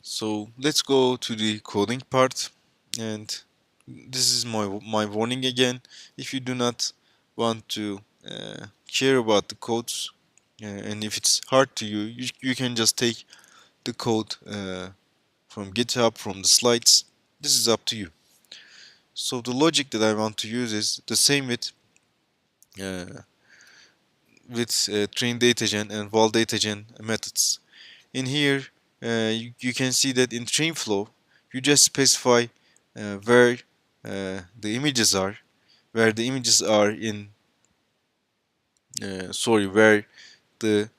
So let's go to the coding part, and this is my warning again. If you do not want to care about the codes, and if it's hard to you can just take the code from GitHub, from the slides. This is up to you. So the logic that I want to use is the same uh, with train datagen and val datagen methods. In here, you can see that in train flow, you just specify where the images are, where the images are in, where the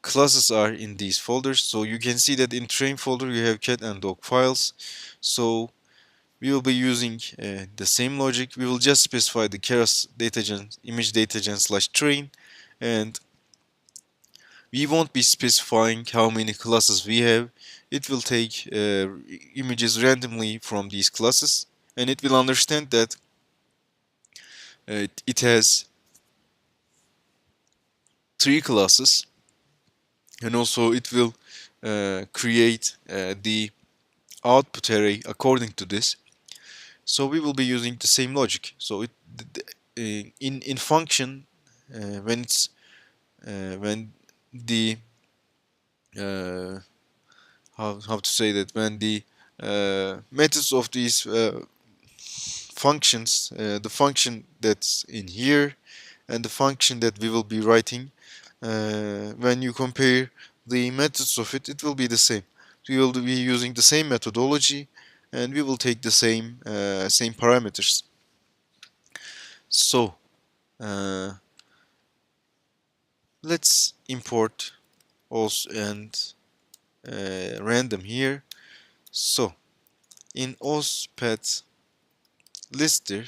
classes are in these folders. So you can see that in train folder you have cat and dog files. So we will be using the same logic. We will just specify the keras datagen image datagen slash train, and we won't be specifying how many classes we have. It will take images randomly from these classes, and it will understand that it has three classes, and also it will create the output array according to this. So we will be using the same logic. So in function, when it's when the how to say that, when the methods of these functions, the function that's in here and the function that we will be writing, when you compare the methods of it, it will be the same. We will be using the same methodology, and we will take the same parameters. So let's import also and random here. So in ospath lister,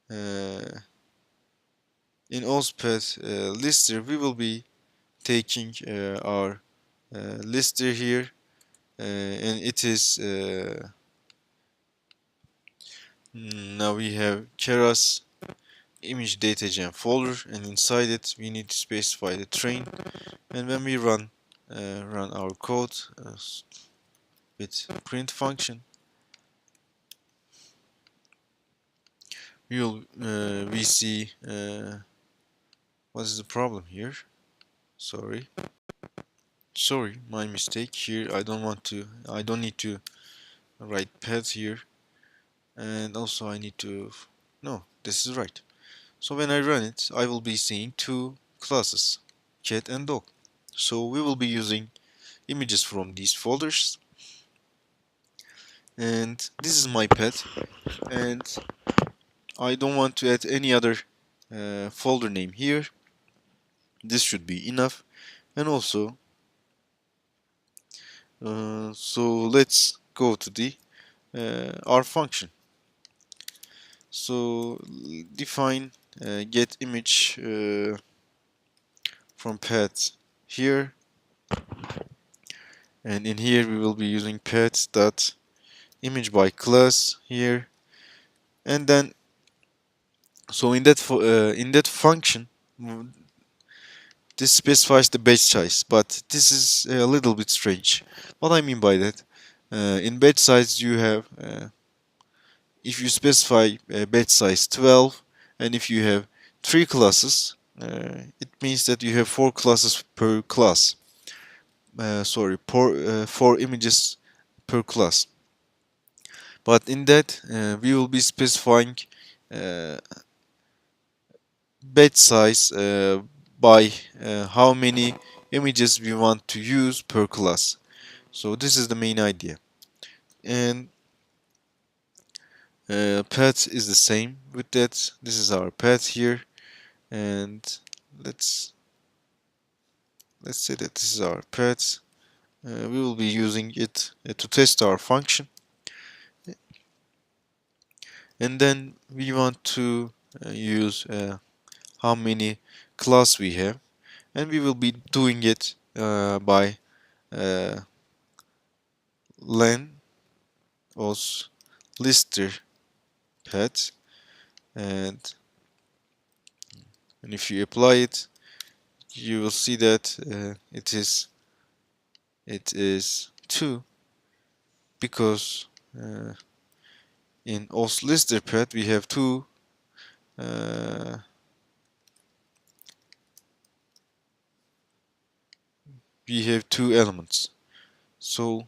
uh, lister, we will be taking our lister here, and it is now we have keras image datagen folder, and inside it we need to specify the train. And when we run our code with print function, we see what is the problem here. Sorry, my mistake here. I don't need to write path here, and also I need to, no, this is right. So when I run it, I will be seeing two classes, cat and dog. So we will be using images from these folders, and this is my pet, and I don't want to add any other folder name here. This should be enough. And also, so let's go to the our function. So define get image from path here, and in here we will be using path dot image by class here, and then so in that function, this specifies the batch size, but this is a little bit strange. What I mean by that, in batch size you have, if you specify batch size 12, and if you have 3 classes, it means that you have 4 classes per class. Sorry, 4 images per class. But in that, we will be specifying uh, batch size by how many images we want to use per class. So this is the main idea. And path is the same with that. This is our path here, and let's say that this is our path. We will be using it to test our function, and then we want to use how many class we have, and we will be doing it by uh, len os lister path, and if you apply it, you will see that it is 2 because in os lister path uh, we have two elements. So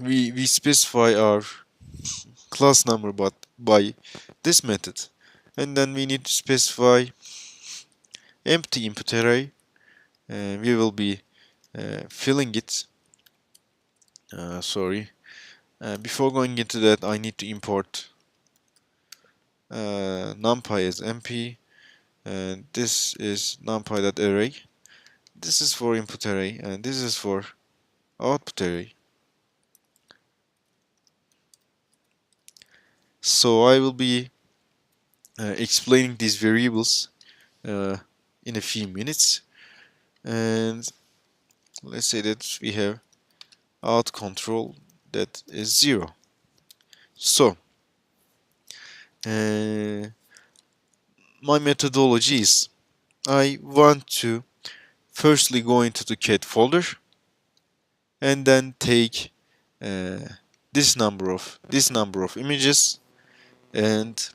we specify our class number but by this method, and then we need to specify empty input array. We will be filling it. Sorry. Before going into that, I need to import numpy as mp, and this is numpy.array. This is for input array, and this is for output array. So I will be explaining these variables in a few minutes, and let's say that we have out control that is 0. So my methodology is I want to firstly go into the cat folder and then take uh, this number of images, and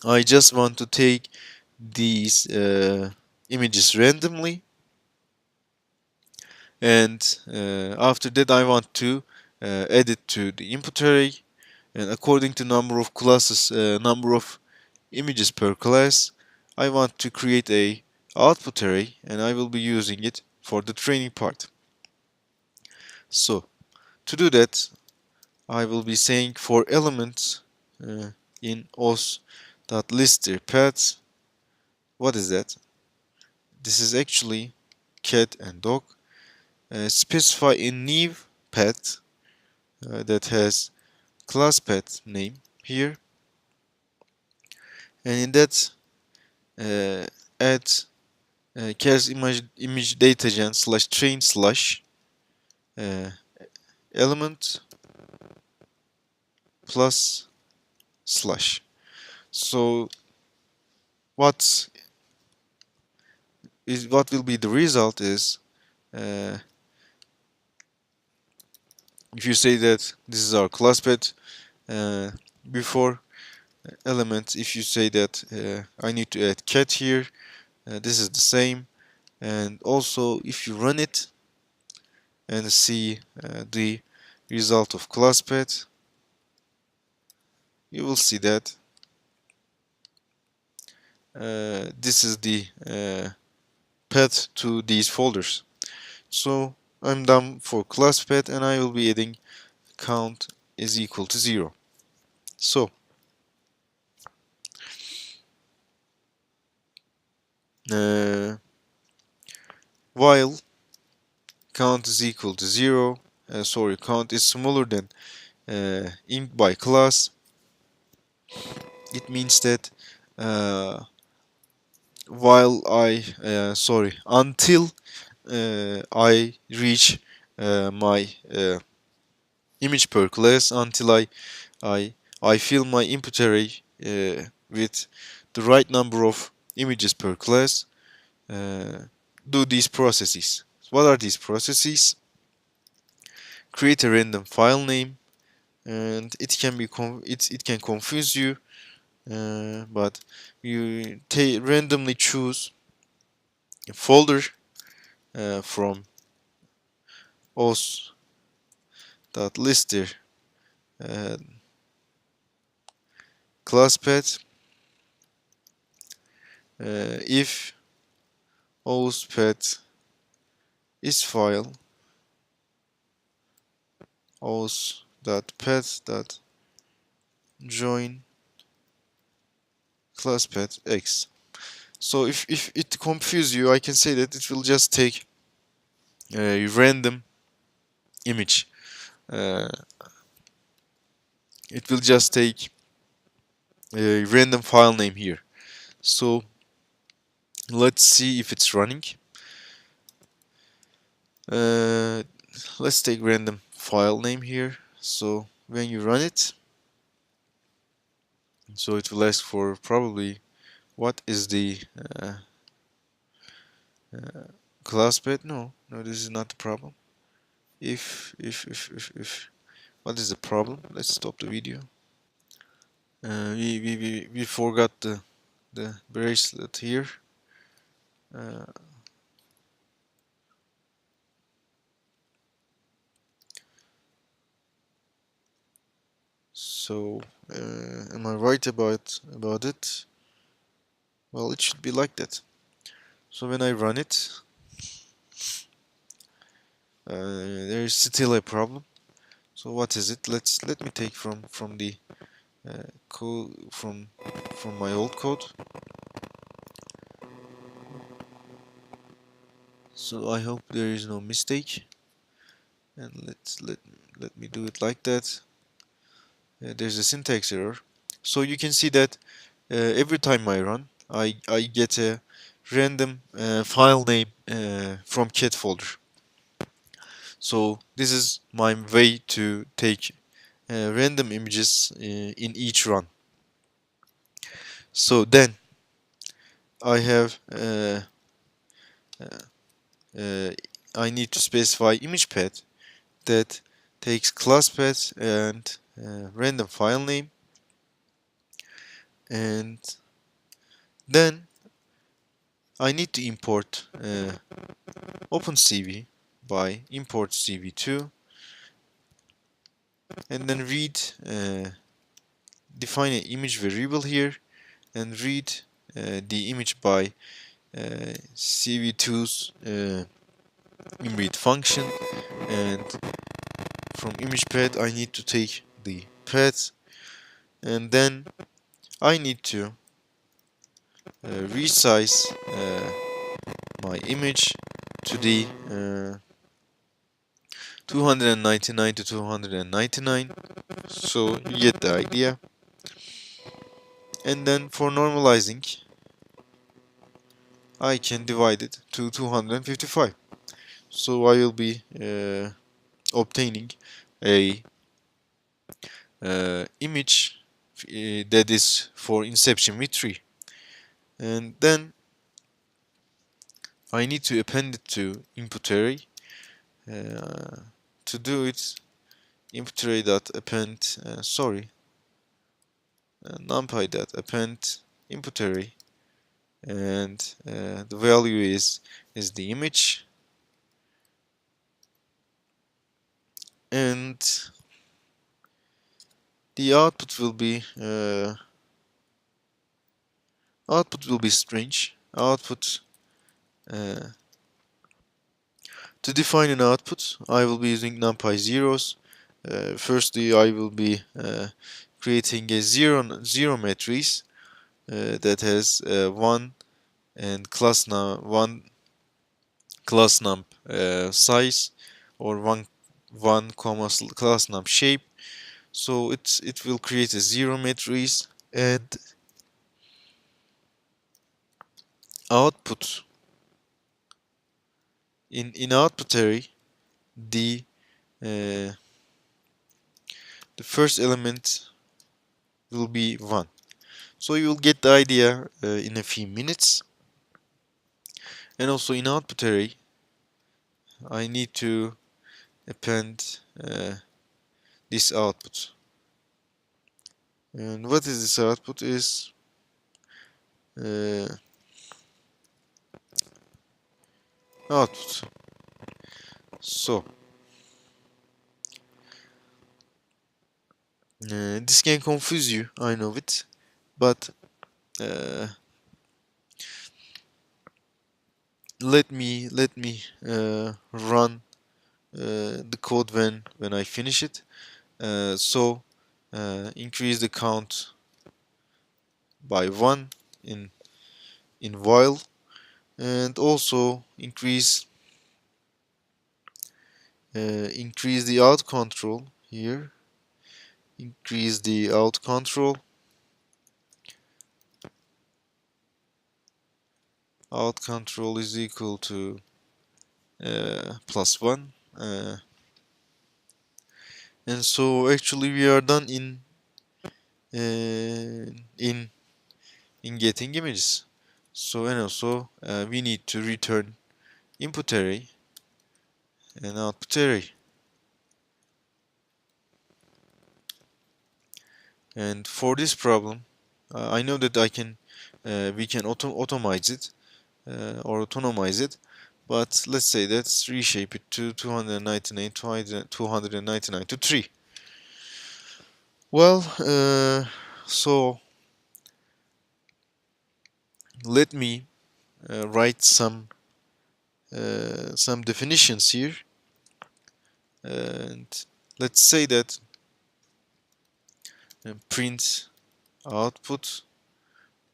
I just want to take these images randomly, and after that I want to add it to the input array, and according to number of classes, number of images per class, I want to create a output array, and I will be using it for the training part. So to do that, I will be saying for elements in os.lister path. What is that? This is actually cat and dog. Specify a new path that has class path name here, and in that add chars image datagen slash train slash element plus slash. So what will be the result is if you say that this is our class path before element, if you say that I need to add cat here, this is the same, and also if you run it and see the result of class path, you will see that this is the path to these folders. So I'm done for class path, and I will be adding count is equal to 0. So while count is equal to 0, count is smaller than int by class, it means that until I reach my image per class, until I fill my input array with the right number of images per class, do these processes. What are these processes? Create a random file name, and it can be it can confuse you, but you randomly choose a folder from os.lister uh, class path if os path is file os.path.join class path x. So if it confuses you, I can say that it will just take a random image. It will just take a random file name here. So let's see if it's running. Let's take random file name here. So when you run it, so it will ask for probably what is the class path? No, this is not the problem. If what is the problem? Let's stop the video. We forgot the bracelet here. Uh, so am I right about it? Well, it should be like that. So when I run it, there is still a problem. So what is it? Let me take from the code from my old code. So I hope there is no mistake, and let me do it like that. There's a syntax error. So you can see that every time I run, I get a random file name from cat folder. So this is my way to take random images in each run. So then I have uh, I need to specify image path that takes class path and random file name, and then I need to import OpenCV by import cv2, and then read define an image variable here and read the image by cv2's imread function, and from image path I need to take the path, and then I need to resize my image to the 299 to 299, so you get the idea. And then for normalizing I can divide it to 255, so I will be obtaining a image that is for inception with 3, and then I need to append it to input array. To do it, input array dot append numpy dot append input array, and the value is the image, and the output will be string output. To define an output, I will be using numpy zeros. Firstly, I will be creating a zero matrix that has one and one class num size, or one comma class num shape. So it will create a zero matrix, and output in output array, the uh, the first element will be 1. So you will get the idea in a few minutes. And also in output array, I need to append this output. And what is this output is output. So this can confuse you, I know it, but let me run the code when I finish it. So increase the count by 1 in while, and also increase the out control here. Increase the out control. Out control is equal to +1, and so actually we are done uh, in in getting images. So, and also we need to return input array and output array. And for this problem, I know that we can automize it or autonomize it, but let's say let's reshape it to 299 to 3. Well, so let me write some definitions here, and let's say that print output,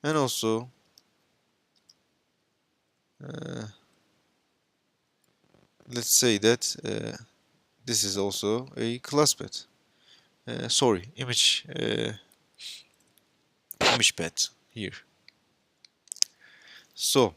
and also let's say that this is also a class path. Sorry, image path here. So